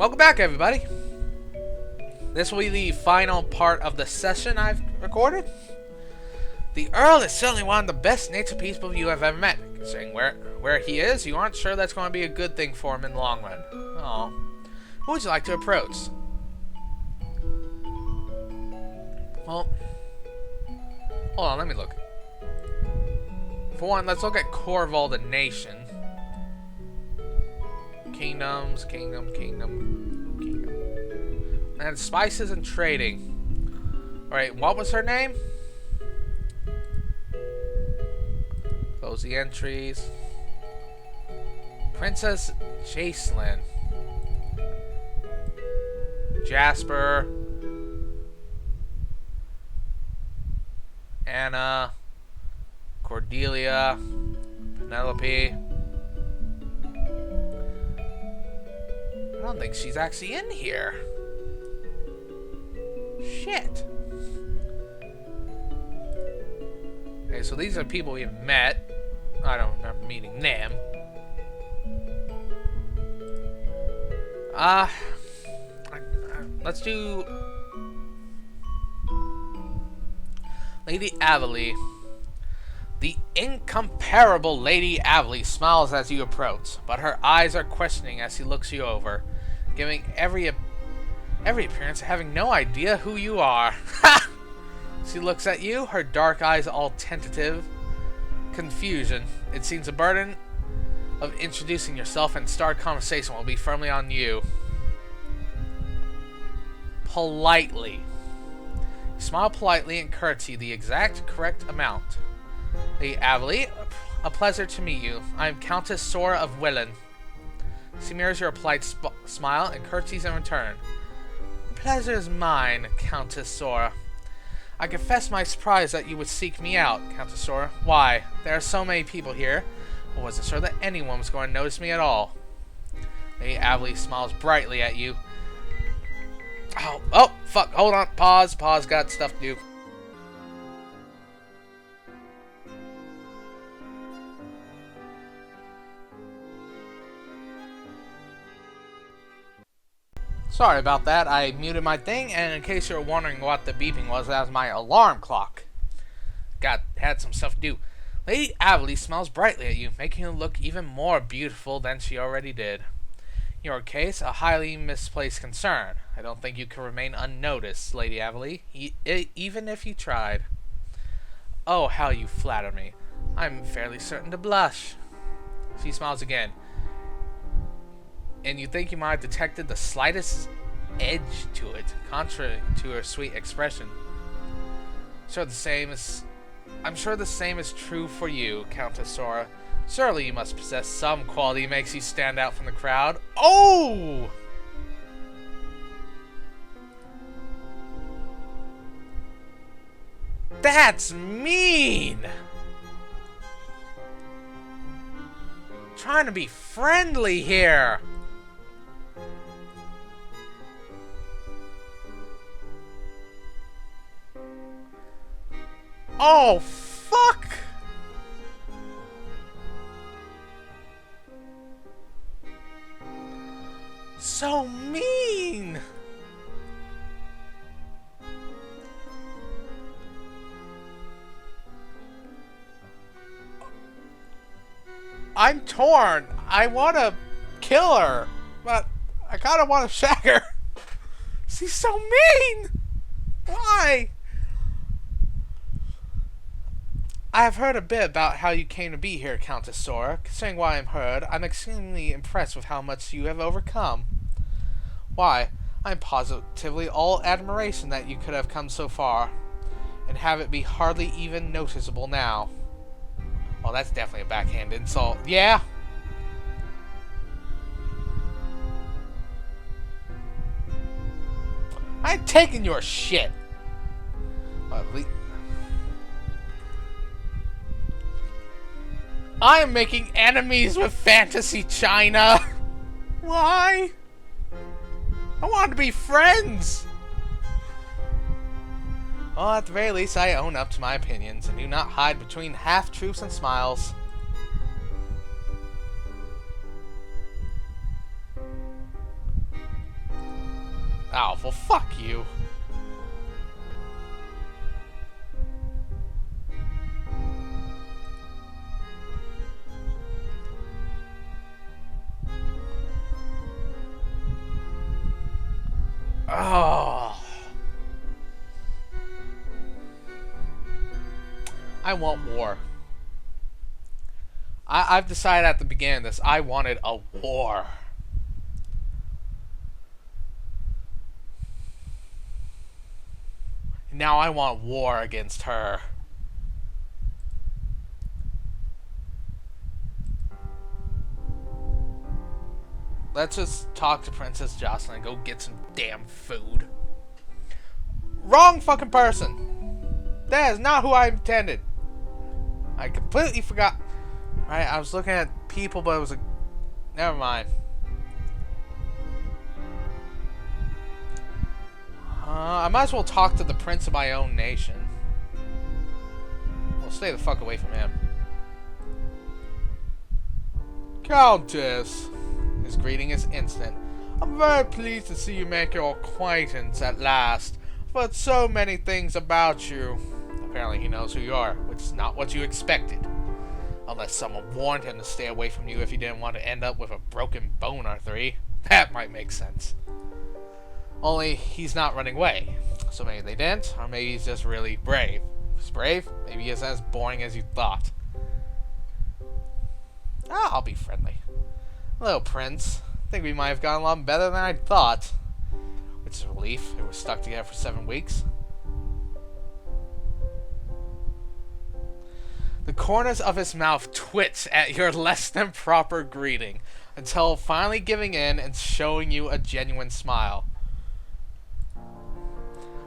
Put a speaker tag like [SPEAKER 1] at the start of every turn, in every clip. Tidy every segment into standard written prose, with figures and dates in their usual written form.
[SPEAKER 1] Welcome back, everybody. This will be the final part of the session I've recorded. The Earl is certainly one of the best natured people you have ever met. Considering where he is, you aren't sure that's going to be a good thing for him in the long run. Oh. Who would you like to approach? Well, hold on, let me look. For one, let's look at Corval the nation. Kingdoms. And spices and trading. Alright, what was her name? Close the entries. Princess Jacelyn. Jasper. Anna. Cordelia. Penelope. I don't think she's actually in here. Shit. Okay, so these are people we've met. I don't remember meeting them. Let's do Lady Avely. The incomparable Lady Avely smiles as you approach, but her eyes are questioning as she looks you over, giving every appearance of having no idea who you are. She looks at you, her dark eyes all tentative confusion. It seems the burden of introducing yourself and start conversation will be firmly on you. Politely. You smile politely and curtsy the exact correct amount. Lady Avely, a pleasure to meet you. I am Countess Sora of Willen. She mirrors your polite smile and curtsies in return. The pleasure is mine, Countess Sora. I confess my surprise that you would seek me out, Countess Sora. Why? There are so many people here. I wasn't sure that anyone was going to notice me at all. Lady Avely smiles brightly at you. Oh, fuck, hold on, pause, got stuff to do. Sorry about that, I muted my thing, and in case you were wondering what the beeping was, that was my alarm clock. Had some stuff to do. Lady Avely smiles brightly at you, making you look even more beautiful than she already did. In your case, a highly misplaced concern. I don't think you can remain unnoticed, Lady Avely, even if you tried. Oh, how you flatter me. I'm fairly certain to blush. She smiles again. And you think you might have detected the slightest edge to it, contrary to her sweet expression. I'm sure the same is true for you, Countess Sora. Surely you must possess some quality that makes you stand out from the crowd. Oh! That's mean! Trying to be friendly here. Oh, fuck! So mean! I'm torn. I want to kill her, but I kind of want to shag her. She's so mean! Why? I have heard a bit about how you came to be here, Countess Sora. Considering what I've heard, I'm extremely impressed with how much you have overcome. Why, I'm positively all admiration that you could have come so far, and have it be hardly even noticeable now. Well, that's definitely a backhand insult. Yeah? I'm taking your shit. I am making enemies with Fantasy China. Why? I want to be friends. Well, at the very least, I own up to my opinions and do not hide between half-truths and smiles. Oh, well, fuck you. Oh. I want war. I've decided at the beginning of this, I wanted a war. Now I want war against her. Let's just talk to Princess Jocelyn and go get some damn food. Wrong fucking person. That is not who I intended. I completely forgot. Right, I was looking at people, but it was a... Never mind. I might as well talk to the prince of my own nation. Well, stay the fuck away from him. Countess. His greeting is instant. I'm very pleased to see you make your acquaintance at last. I've heard so many things about you. Apparently he knows who you are, which is not what you expected. Unless someone warned him to stay away from you if he didn't want to end up with a broken bone or three. That might make sense. Only he's not running away. So maybe they didn't, or maybe he's just really brave. If he's brave, maybe he isn't as boring as you thought. I'll be friendly. Hello, Prince. I think we might have gotten along better than I thought. Which is a relief. It was stuck together for 7 weeks. The corners of his mouth twitch at your less than proper greeting, until finally giving in and showing you a genuine smile.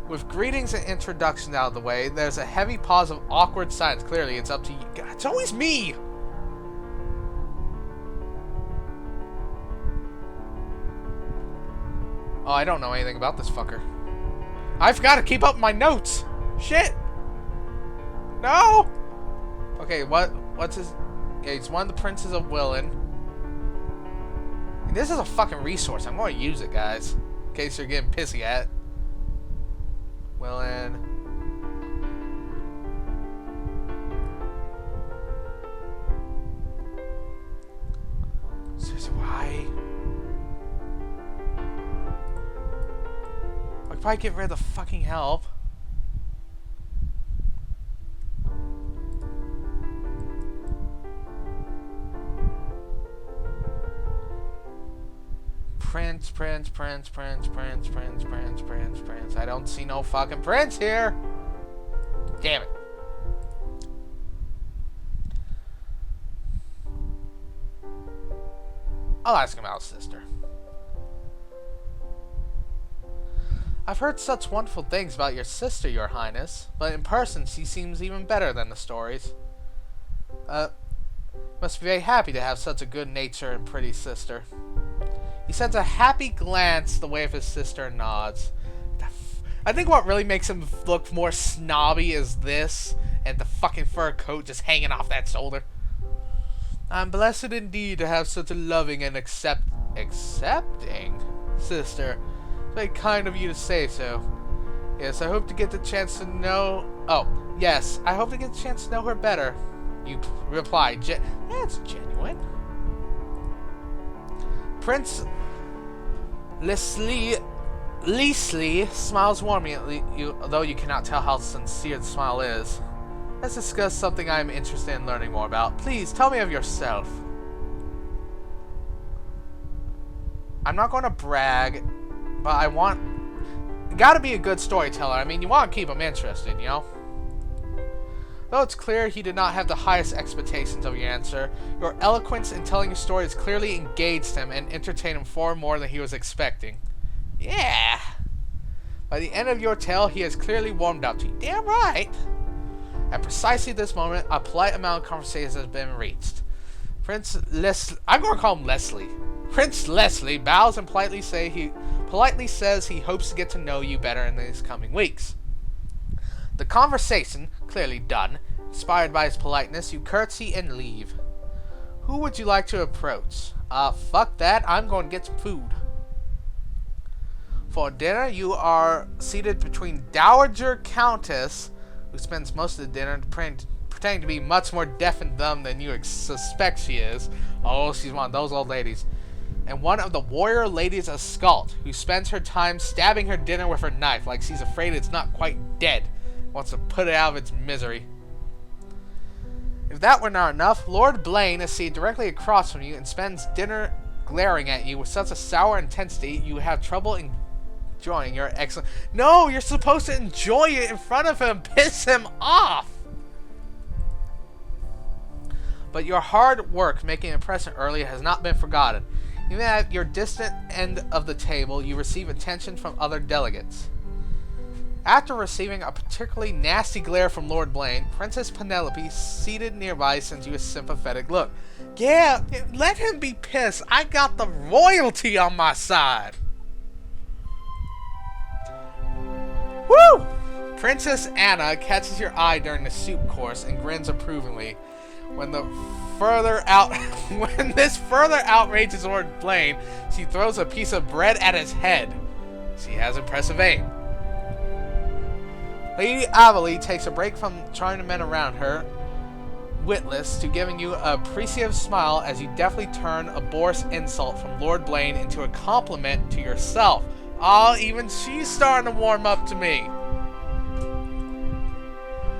[SPEAKER 1] With greetings and introductions out of the way, there's a heavy pause of awkward silence. Clearly, it's up to you. God, it's always me! Oh, I don't know anything about this fucker. I've got to keep up my notes! Shit! No! Okay, what's his... Yeah, he's one of the princes of Willen. And this is a fucking resource. I'm going to use it, guys. In case you're getting pissy at it. Willen. Seriously, why? I could probably get rid of the fucking help. Prince. I don't see no fucking prince here. Damn it. I'll ask him about his sister. I've heard such wonderful things about your sister, Your Highness, but in person she seems even better than the stories. Must be very happy to have such a good-natured and pretty sister. He sends a happy glance the way of his sister and nods. I think what really makes him look more snobby is this, and the fucking fur coat just hanging off that shoulder. I'm blessed indeed to have such a loving and accepting sister. It's very kind of you to say so. Yes, I hope to get the chance to know... Oh, yes, I hope to get the chance to know her better. You replied, that's genuine. Prince Leslie smiles warmly at you, although you cannot tell how sincere the smile is. Let's discuss something I am interested in learning more about. Please, tell me of yourself. I'm not going to brag, but I want... You gotta be a good storyteller. I mean, you want to keep them interested, you know? Though it's clear he did not have the highest expectations of your answer, your eloquence in telling your story has clearly engaged him and entertained him far more than he was expecting. Yeah. By the end of your tale, he has clearly warmed up to you. Damn right. At precisely this moment, a polite amount of conversation has been reached. Prince Leslie... I'm going to call him Leslie. Prince Leslie bows and politely says he hopes to get to know you better in these coming weeks. The conversation, clearly done, inspired by his politeness, you curtsy and leave. Who would you like to approach? Fuck that, I'm going to get some food. For dinner, you are seated between Dowager Countess, who spends most of the dinner pretending to be much more deaf and dumb than you suspect she is. Oh, she's one of those old ladies. And one of the warrior ladies of Skald, who spends her time stabbing her dinner with her knife like she's afraid it's not quite dead, wants to put it out of its misery. If that were not enough, Lord Blain is seated directly across from you and spends dinner glaring at you with such a sour intensity you have trouble enjoying your excellent... No, you're supposed to enjoy it in front of him. Piss him off. But your hard work making an impression earlier has not been forgotten. Even at your distant end of the table, you receive attention from other delegates. After receiving a particularly nasty glare from Lord Blain, Princess Penelope, seated nearby, sends you a sympathetic look. Yeah, let him be pissed. I got the royalty on my side. Woo! Princess Anna catches your eye during the soup course and grins approvingly. When this further outrages Lord Blain, she throws a piece of bread at his head. She has impressive aim. Lady Averly takes a break from charming the men around her, witless, to giving you an appreciative smile as you deftly turn a boorish insult from Lord Blain into a compliment to yourself. Oh, even she's starting to warm up to me.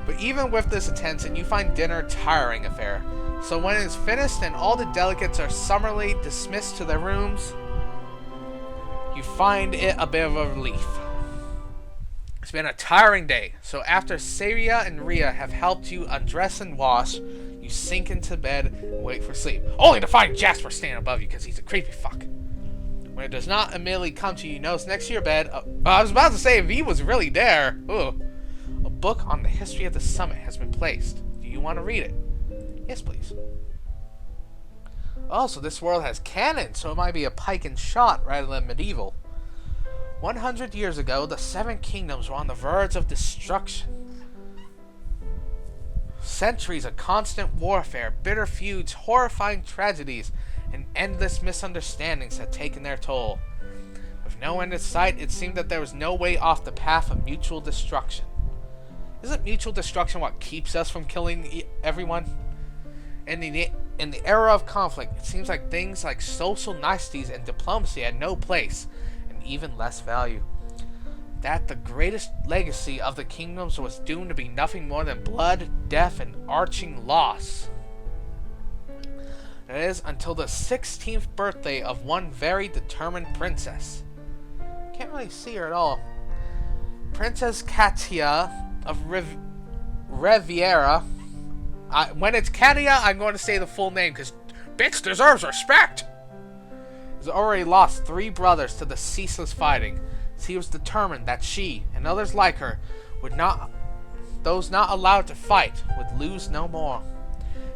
[SPEAKER 1] But even with this attention, you find dinner a tiring affair. So when it is finished and all the delegates are summarily dismissed to their rooms, you find it a bit of a relief. It's been a tiring day, so after Saria and Rhea have helped you undress and wash, you sink into bed and wait for sleep, only to find Jasper standing above you because he's a creepy fuck. When it does not immediately come to you, you notice next to your bed, I was about to say if he was really there, a book on the history of the summit has been placed. Do you want to read it? Yes, please. Oh, so this world has cannon, so it might be a pike and shot rather than medieval. 100 years ago, the Seven Kingdoms were on the verge of destruction. Centuries of constant warfare, bitter feuds, horrifying tragedies, and endless misunderstandings had taken their toll. With no end in sight, it seemed that there was no way off the path of mutual destruction. Isn't mutual destruction what keeps us from killing everyone? In the era of conflict, it seems like things like social niceties and diplomacy had no place, even less value. That the greatest legacy of the kingdoms was doomed to be nothing more than blood, death, and arching loss. That is, until the 16th birthday of one very determined princess. Can't really see her at all. Princess Katia of Riviera. When it's Katia, I'm going to say the full name because bitch deserves respect. Has already lost 3 brothers to the ceaseless fighting. She was determined that she and others like her those not allowed to fight, would lose no more.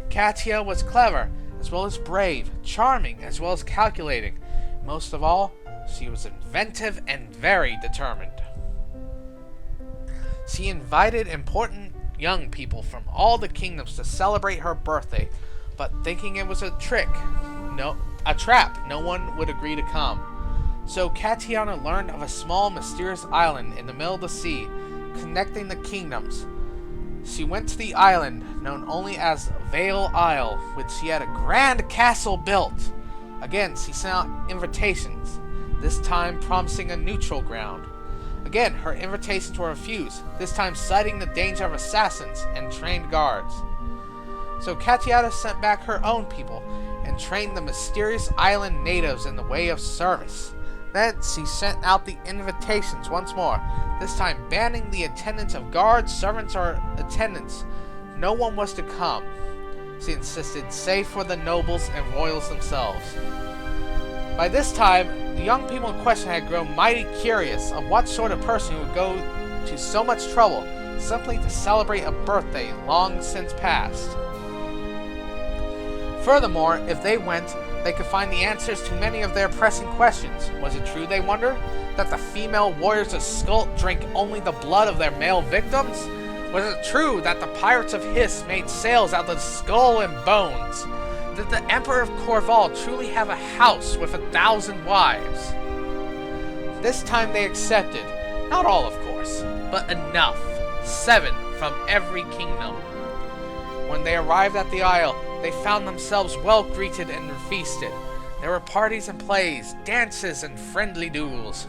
[SPEAKER 1] Katia was clever, as well as brave, charming, as well as calculating. Most of all, she was inventive and very determined. She invited important young people from all the kingdoms to celebrate her birthday, but thinking it was a trap, no one would agree to come. So Katiana learned of a small mysterious island in the middle of the sea, connecting the kingdoms. She went to the island, known only as Vale Isle, which she had a grand castle built. Again, she sent out invitations, this time promising a neutral ground. Again, her invitations were refused, this time citing the danger of assassins and trained guards. So Katiana sent back her own people, and trained the mysterious island natives in the way of service. Then she sent out the invitations once more, this time banning the attendance of guards, servants, or attendants. No one was to come. She insisted, save for the nobles and royals themselves. By this time, the young people in question had grown mighty curious of what sort of person would go to so much trouble simply to celebrate a birthday long since past. Furthermore, if they went, they could find the answers to many of their pressing questions. Was it true, they wondered, that the female warriors of Skuld drink only the blood of their male victims? Was it true that the pirates of Hiss made sails out of skull and bones? Did the Emperor of Corval truly have a house with 1,000 wives? This time they accepted, not all of course, but enough, 7 from every kingdom. When they arrived at the Isle, they found themselves well greeted and feasted. There were parties and plays, dances and friendly duels.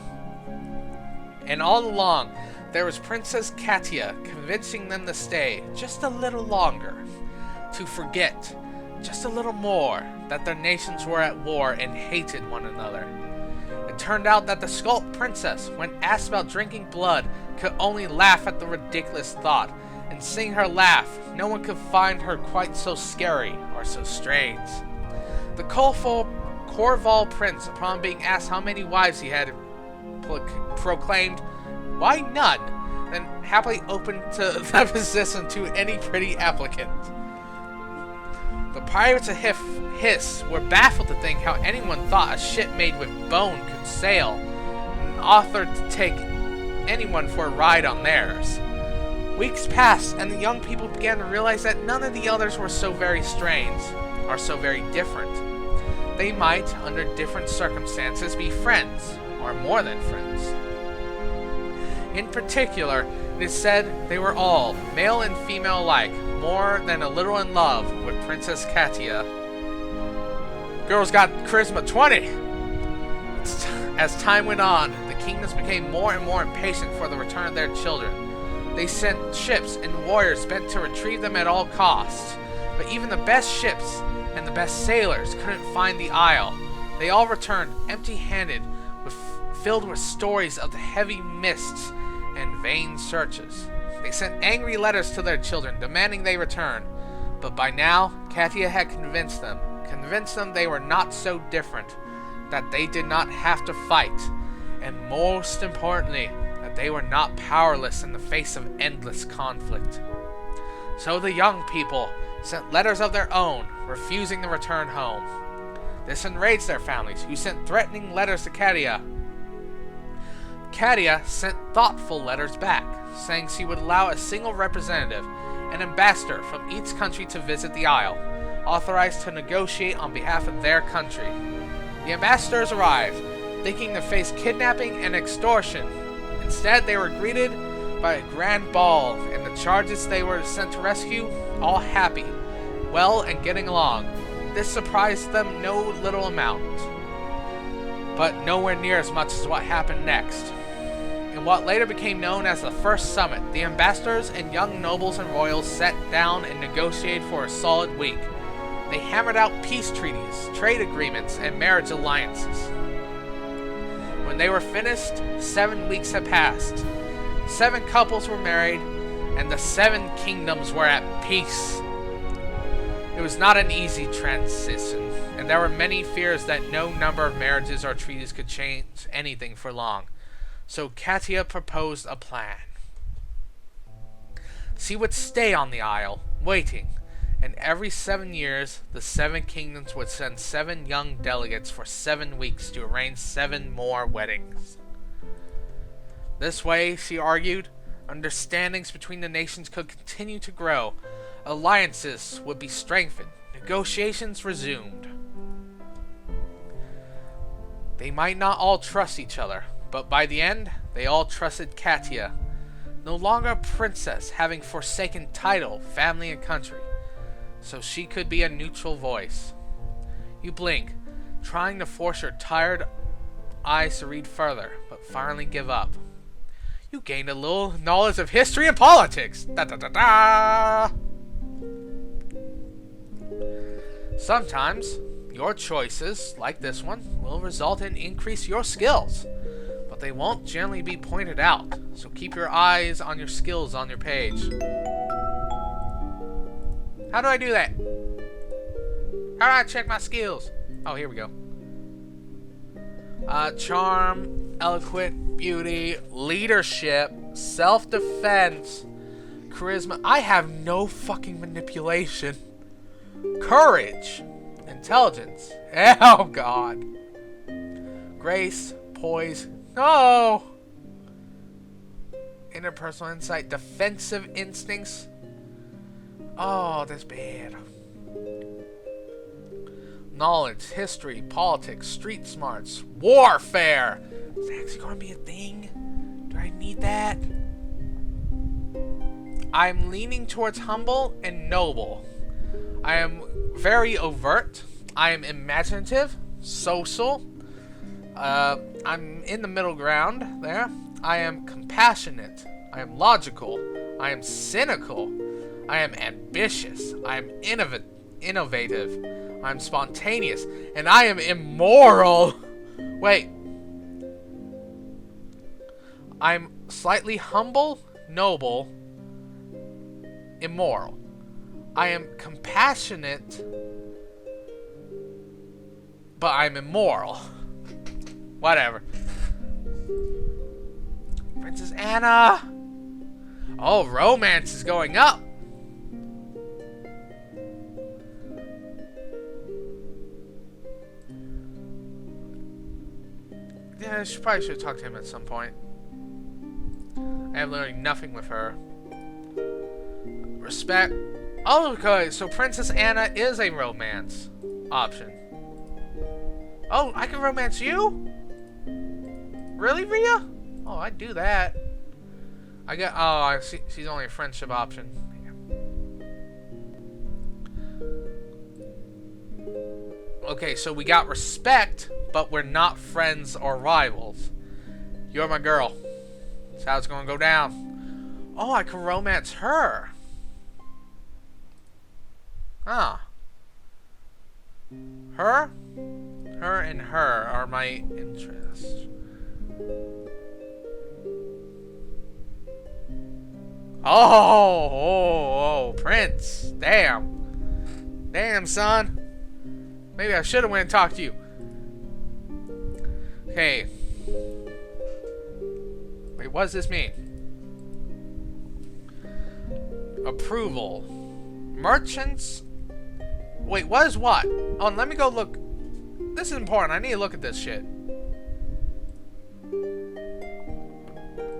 [SPEAKER 1] And all along, there was Princess Katia convincing them to stay just a little longer, to forget just a little more that their nations were at war and hated one another. It turned out that the Skulk Princess, when asked about drinking blood, could only laugh at the ridiculous thought, and seeing her laugh, no one could find her quite so scary or so strange. The Corval Prince, upon being asked how many wives he had, proclaimed, "Why none?" and happily opened to the position to any pretty applicant. The pirates of Hiss were baffled to think how anyone thought a ship made with bone could sail, and offered to take anyone for a ride on theirs. Weeks passed, and the young people began to realize that none of the others were so very strange, or so very different. They might, under different circumstances, be friends, or more than friends. In particular, it is said they were all, male and female alike, more than a little in love with Princess Katia. Girl's got charisma 20! As time went on, the kingdoms became more and more impatient for the return of their children. They sent ships and warriors bent to retrieve them at all costs. But even the best ships and the best sailors couldn't find the Isle. They all returned empty-handed, filled with stories of the heavy mists and vain searches. They sent angry letters to their children, demanding they return. But by now, Katia had convinced them they were not so different, that they did not have to fight, and most importantly, that they were not powerless in the face of endless conflict. So the young people sent letters of their own, refusing to return home. This enraged their families, who sent threatening letters to Katia. Katia sent thoughtful letters back, saying she would allow a single representative, an ambassador from each country to visit the Isle, authorized to negotiate on behalf of their country. The ambassadors arrived, thinking to face kidnapping and extortion. Instead, they were greeted by a grand ball, and the charges they were sent to rescue, all happy, well, and getting along. This surprised them no little amount, but nowhere near as much as what happened next. In what later became known as the First Summit, the ambassadors and young nobles and royals sat down and negotiated for a solid week. They hammered out peace treaties, trade agreements, and marriage alliances. When they were finished, 7 weeks had passed. 7 couples were married, and the 7 kingdoms were at peace. It was not an easy transition, and there were many fears that no number of marriages or treaties could change anything for long. So Katia proposed a plan. She would stay on the Isle, waiting, and every 7 years, the 7 kingdoms would send 7 young delegates for 7 weeks to arrange 7 more weddings. This way, she argued, understandings between the nations could continue to grow, alliances would be strengthened, negotiations resumed. They might not all trust each other, but by the end, they all trusted Katia, no longer a princess having forsaken title, family, and country, so she could be a neutral voice. You blink, trying to force your tired eyes to read further, but finally give up. You gained a little knowledge of history and politics. Da da da da! Sometimes, your choices, like this one, will result in increase your skills, but they won't generally be pointed out, so keep your eyes on your skills on your page. How do I do that? How do I check my skills? Oh, here we go. Charm, eloquent, beauty, leadership, self-defense, charisma. I have no fucking manipulation. Courage, intelligence. Oh, God. Grace, poise. No. Interpersonal insight, defensive instincts. Oh, that's bad. Knowledge, history, politics, street smarts, warfare. Is that actually going to be a thing? Do I need that? I'm leaning towards humble and noble. I am very overt. I am imaginative, social. I'm in the middle ground there. I am compassionate. I am logical. I am cynical. I am ambitious. I am innovative. I'm spontaneous. And I am immoral. Wait. I'm slightly humble, noble, immoral. I am compassionate, but I'm immoral. Whatever. Princess Anna! Oh, romance is going up! Yeah, I probably should talk to him at some point. I have literally nothing with her. Respect. Oh, okay, so Princess Anna is a romance option. Oh, I can romance you? Really, Rhea? Oh, I'd do that. Oh, I see. She's only a friendship option. Okay, so we got respect, but we're not friends or rivals. You're my girl. That's how it's gonna go down. Oh, I can romance her. Huh. Her? Her and her are my interests. Oh, Prince. Damn. Damn, son. Maybe I should have went and talked to you. Okay. Wait, what does this mean? Approval. Merchants. Wait, what is what? Oh, let me go look. This is important. I need to look at this shit.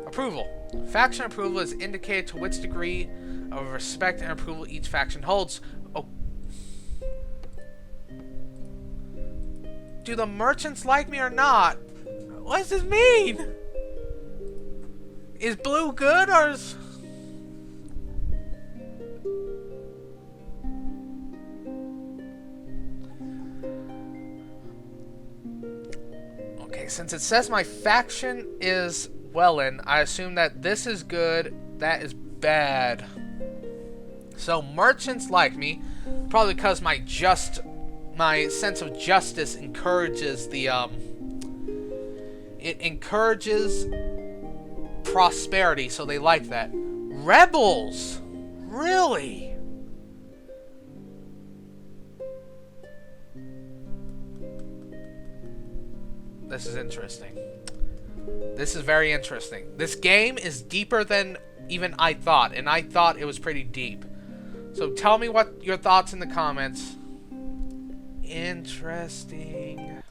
[SPEAKER 1] Approval. Faction approval is indicated to which degree of respect and approval each faction holds. Oh. Do the merchants like me or not? What does this mean? Is blue good or is... Okay, since it says my faction is Welland, I assume that this is good, that is bad. So merchants like me, probably because my sense of justice encourages the it encourages prosperity, so they like that. Rebels, really? This is interesting. This is very interesting. This game is deeper than even I thought, and I thought it was pretty deep. So tell me what your thoughts in the comments. Interesting.